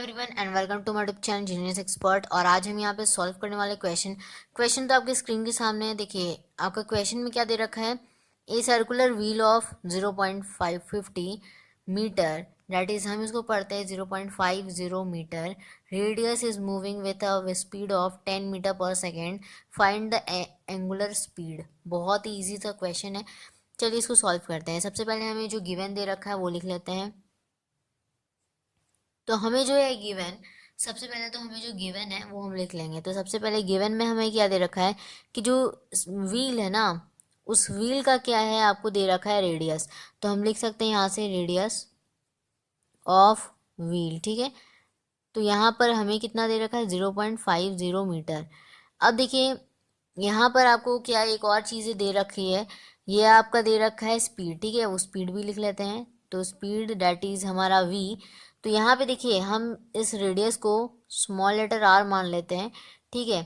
Everyone and welcome to my YouTube channel genius expert. और आज हम यहाँ पे सॉल्व करने वाले क्वेश्चन तो आपके स्क्रीन के सामने है। देखिए आपका क्वेश्चन में क्या दे रखा है। A circular wheel of 0.550 metre, that is हम इसको पढ़ते हैं 0.50 metre, radius is moving with a speed of 10 metre per second, find the angular speed. बहुत ही ईजी सा क्वेश्चन है। चलिए इसको सॉल्व करते हैं। सबसे पहले हमें जो गिवन दे रखा है वो लिख लेते हैं। तो हमें जो है गिवन, सबसे पहले तो हमें जो गिवन है वो हम लिख लेंगे। तो सबसे पहले गिवन में हमें क्या दे रखा है कि जो व्हील है ना, उस व्हील का क्या है आपको दे रखा है रेडियस। तो हम लिख सकते हैं यहाँ से रेडियस ऑफ व्हील, ठीक है। तो यहाँ पर हमें कितना दे रखा है 0.50 मीटर। अब देखिए यहाँ पर आपको क्या एक और चीज़ें दे रखी है। ये आपका दे रखा है स्पीड, ठीक है। वो स्पीड भी लिख लेते हैं। तो स्पीड डैट इज़ हमारा वी। तो यहाँ पे देखिए हम इस रेडियस को स्मॉल लेटर आर मान लेते हैं, ठीक है।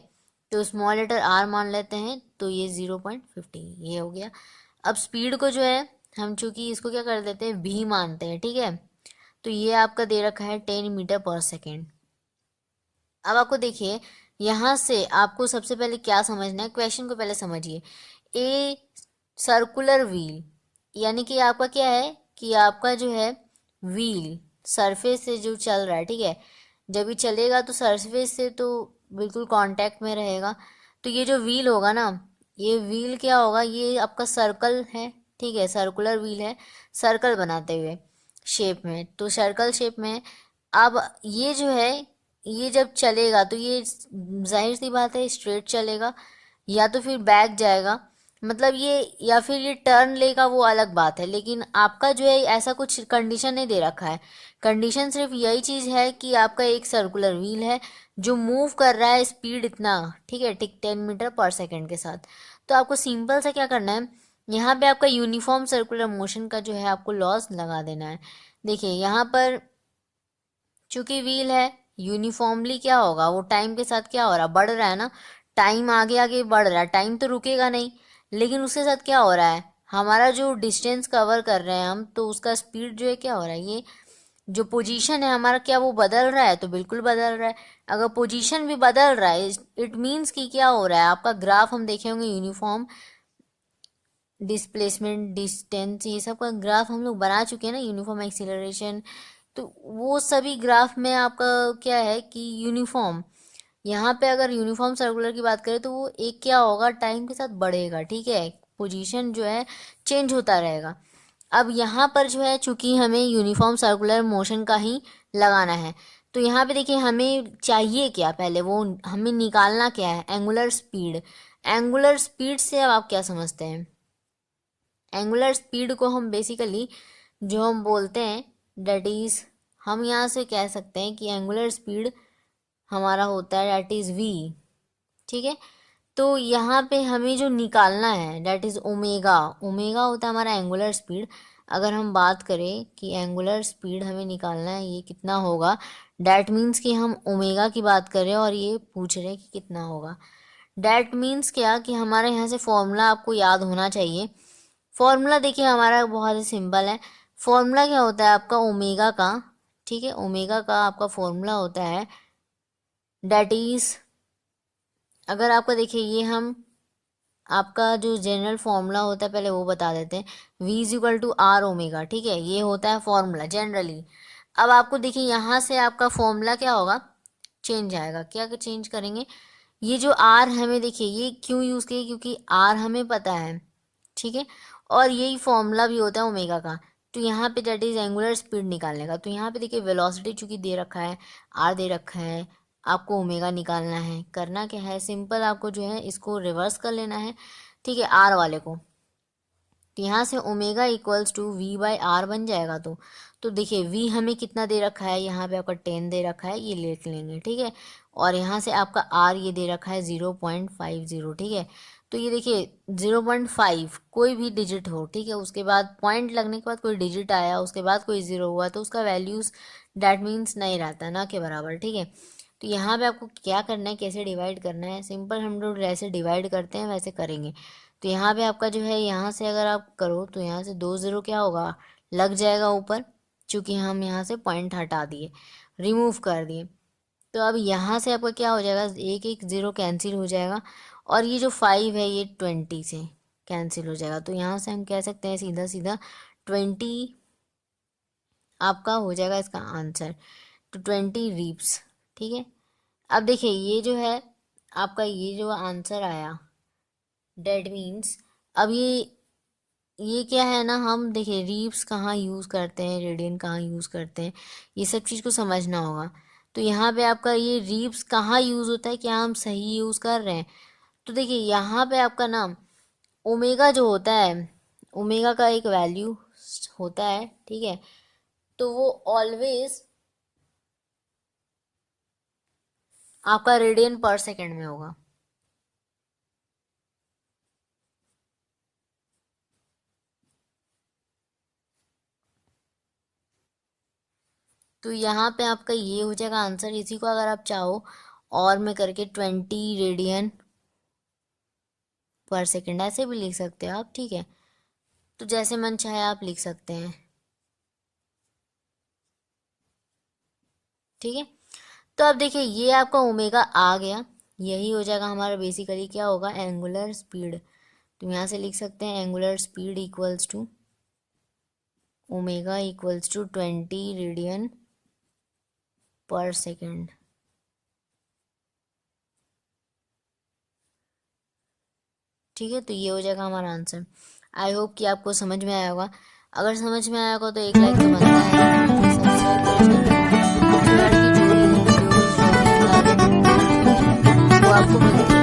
तो स्मॉल लेटर आर मान लेते हैं। तो ये 0.50 ये हो गया। अब स्पीड को जो है हम चूँकि इसको क्या कर देते हैं वी मानते हैं, ठीक है। तो ये आपका दे रखा है 10 मीटर पर सेकेंड। अब आपको देखिए यहाँ से आपको सबसे पहले क्या समझना है, क्वेश्चन को पहले समझिए। ए सर्कुलर व्हील यानी कि आपका क्या है कि आपका जो है व्हील सरफेस से जो चल रहा है, ठीक है। जब ये चलेगा तो सरफेस से तो बिल्कुल कांटेक्ट में रहेगा। तो ये जो व्हील होगा ना, ये व्हील क्या होगा, ये आपका सर्कल है, ठीक है। सर्कुलर व्हील है, सर्कल बनाते हुए शेप में, तो सर्कल शेप में। अब ये जो है ये जब चलेगा तो ये जाहिर सी बात है स्ट्रेट चलेगा या तो फिर बैक जाएगा, मतलब ये, या फिर ये टर्न लेगा, वो अलग बात है। लेकिन आपका जो है ऐसा कुछ कंडीशन नहीं दे रखा है। कंडीशन सिर्फ यही चीज़ है कि आपका एक सर्कुलर व्हील है जो मूव कर रहा है स्पीड इतना, ठीक है, ठीक 10 मीटर पर सेकेंड के साथ। तो आपको सिंपल सा क्या करना है, यहाँ पे आपका यूनिफॉर्म सर्कुलर मोशन का जो है आपको लॉस लगा देना है। देखिए यहाँ पर चूंकि व्हील है, यूनिफॉर्मली क्या होगा, वो टाइम के साथ क्या हो रहा है, बढ़ रहा है ना। टाइम आगे आगे बढ़ रहा है, टाइम तो रुकेगा नहीं। लेकिन उसके साथ क्या हो रहा है, हमारा जो डिस्टेंस कवर कर रहे हैं हम, तो उसका स्पीड जो है क्या हो रहा है, ये जो पोजीशन है हमारा क्या वो बदल रहा है, तो बिल्कुल बदल रहा है। अगर पोजीशन भी बदल रहा है इट मीन्स कि क्या हो रहा है, आपका ग्राफ हम देखे होंगे यूनिफॉर्म डिस्प्लेसमेंट डिस्टेंस, ये सब का ग्राफ हम लोग बना चुके हैं ना, यूनिफॉर्म एक्सीलरेशन। तो वो सभी ग्राफ में आपका क्या है कि यूनिफॉर्म, यहाँ पे अगर यूनिफॉर्म सर्कुलर की बात करें तो वो एक क्या होगा, टाइम के साथ बढ़ेगा, ठीक है। पोजीशन जो है चेंज होता रहेगा। अब यहाँ पर जो है चूंकि हमें यूनिफॉर्म सर्कुलर मोशन का ही लगाना है, तो यहाँ पे देखिए हमें चाहिए क्या, पहले वो हमें निकालना क्या है, एंगुलर स्पीड। एंगुलर स्पीड से अब आप क्या समझते हैं, एंगुलर स्पीड को हम बेसिकली जो हम बोलते हैं डेट इज़, हम यहाँ से कह सकते हैं कि एंगुलर स्पीड हमारा होता है डेट इज़ वी, ठीक है। तो यहाँ पे हमें जो निकालना है डेट इज़ ओमेगा। ओमेगा होता है हमारा एंगुलर स्पीड। अगर हम बात करें कि एंगुलर स्पीड हमें निकालना है ये कितना होगा, डैट मीन्स कि हम ओमेगा की बात करें और ये पूछ रहे हैं कि कितना होगा। डैट मीन्स क्या कि हमारे यहाँ से फॉर्मूला आपको याद होना चाहिए। फॉर्मूला देखिए हमारा बहुत ही सिंपल है। फॉर्मूला क्या होता है आपका ओमेगा का, ठीक है। ओमेगा का आपका फॉर्मूला होता है डैट इज, अगर आपका देखिए ये हम आपका जो जनरल फॉर्मूला होता है पहले वो बता देते हैं। v is equal to r omega, ठीक है, ये होता है फॉर्मूला जनरली। अब आपको देखिए यहाँ से आपका फॉर्मूला क्या होगा, चेंज आएगा। क्या चेंज करेंगे, ये जो आर हमें देखिए ये क्यों यूज़ किए, क्योंकि आर हमें पता है, ठीक है। और यही फॉर्मूला भी होता है ओमेगा का। तो यहाँ पे दैट इज एंगुलर स्पीड निकालने का। तो यहाँ पे देखिए वेलोसिटी चूंकि दे रखा है, आर दे रखा है, आपको ओमेगा निकालना है। करना क्या है, सिंपल आपको जो है इसको रिवर्स कर लेना है, ठीक है, आर वाले को। तो यहाँ से omega equals to v by r बन जाएगा। तो देखिए वी हमें कितना दे रखा है, यहाँ पे आपका 10 दे रखा है, ये लिख लेंगे, ठीक है। और यहाँ से आपका आर ये दे रखा है 0.50, ठीक है। तो ये देखिए 0.5 कोई भी डिजिट हो, ठीक है, उसके बाद पॉइंट लगने के बाद कोई डिजिट आया, उसके बाद कोई ज़ीरो हुआ, तो उसका वैल्यूज़ डैट मीन्स नहीं रहता ना के बराबर, ठीक है। तो यहाँ पे आपको क्या करना है, कैसे डिवाइड करना है, सिंपल हम लोग जैसे डिवाइड करते हैं वैसे करेंगे। तो यहाँ पे आपका जो है यहाँ से अगर आप करो तो यहाँ से 2 ज़ीरो क्या होगा, लग जाएगा ऊपर, चूँकि हम यहाँ से पॉइंट हटा दिए। रिमूव कर दिए। तो अब यहाँ से आपका क्या हो जाएगा, एक एक ज़ीरो कैंसिल हो जाएगा और ये जो 5 है ये 20 से कैंसिल हो जाएगा। तो यहाँ से हम कह सकते हैं सीधा सीधा 20 आपका हो जाएगा इसका आंसर। तो 20 रीप्स। ठीक है, अब देखिए ये जो है आपका ये जो आंसर आया, डेट मीन्स अब ये क्या है ना, हम देखिए रीप्स कहाँ यूज़ करते हैं, रेडियन कहाँ यूज़ करते हैं, ये सब चीज़ को समझना होगा। तो यहाँ पे आपका ये रीप्स कहाँ यूज़ होता है, क्या हम सही यूज़ कर रहे हैं। तो देखिए यहाँ पे आपका नाम ओमेगा जो होता है, ओमेगा का एक वैल्यू होता है, ठीक है, तो वो ऑलवेज आपका रेडियन पर सेकेंड में होगा। तो यहाँ पे आपका ये हो जाएगा आंसर। इसी को अगर आप चाहो और में करके 20 रेडियन पर सेकेंड ऐसे भी लिख सकते हो आप, ठीक है। तो जैसे मन चाहे आप लिख सकते हैं, ठीक है। तो अब देखिए ये आपका ओमेगा आ गया, यही हो जाएगा हमारा बेसिकली क्या होगा, एंगुलर स्पीड। तो यहाँ से लिख सकते हैं angular speed equals to omega equals to 20 radian per second. ठीक है, तो ये हो जाएगा हमारा आंसर। आई होप कि आपको समझ में आया होगा। अगर समझ में आया होगा तो एक लाइक तो बनता है, सब्सक्राइब कर जो भी वीडियोस जो भी हम ला रहे हैं वो आपको मिलती है।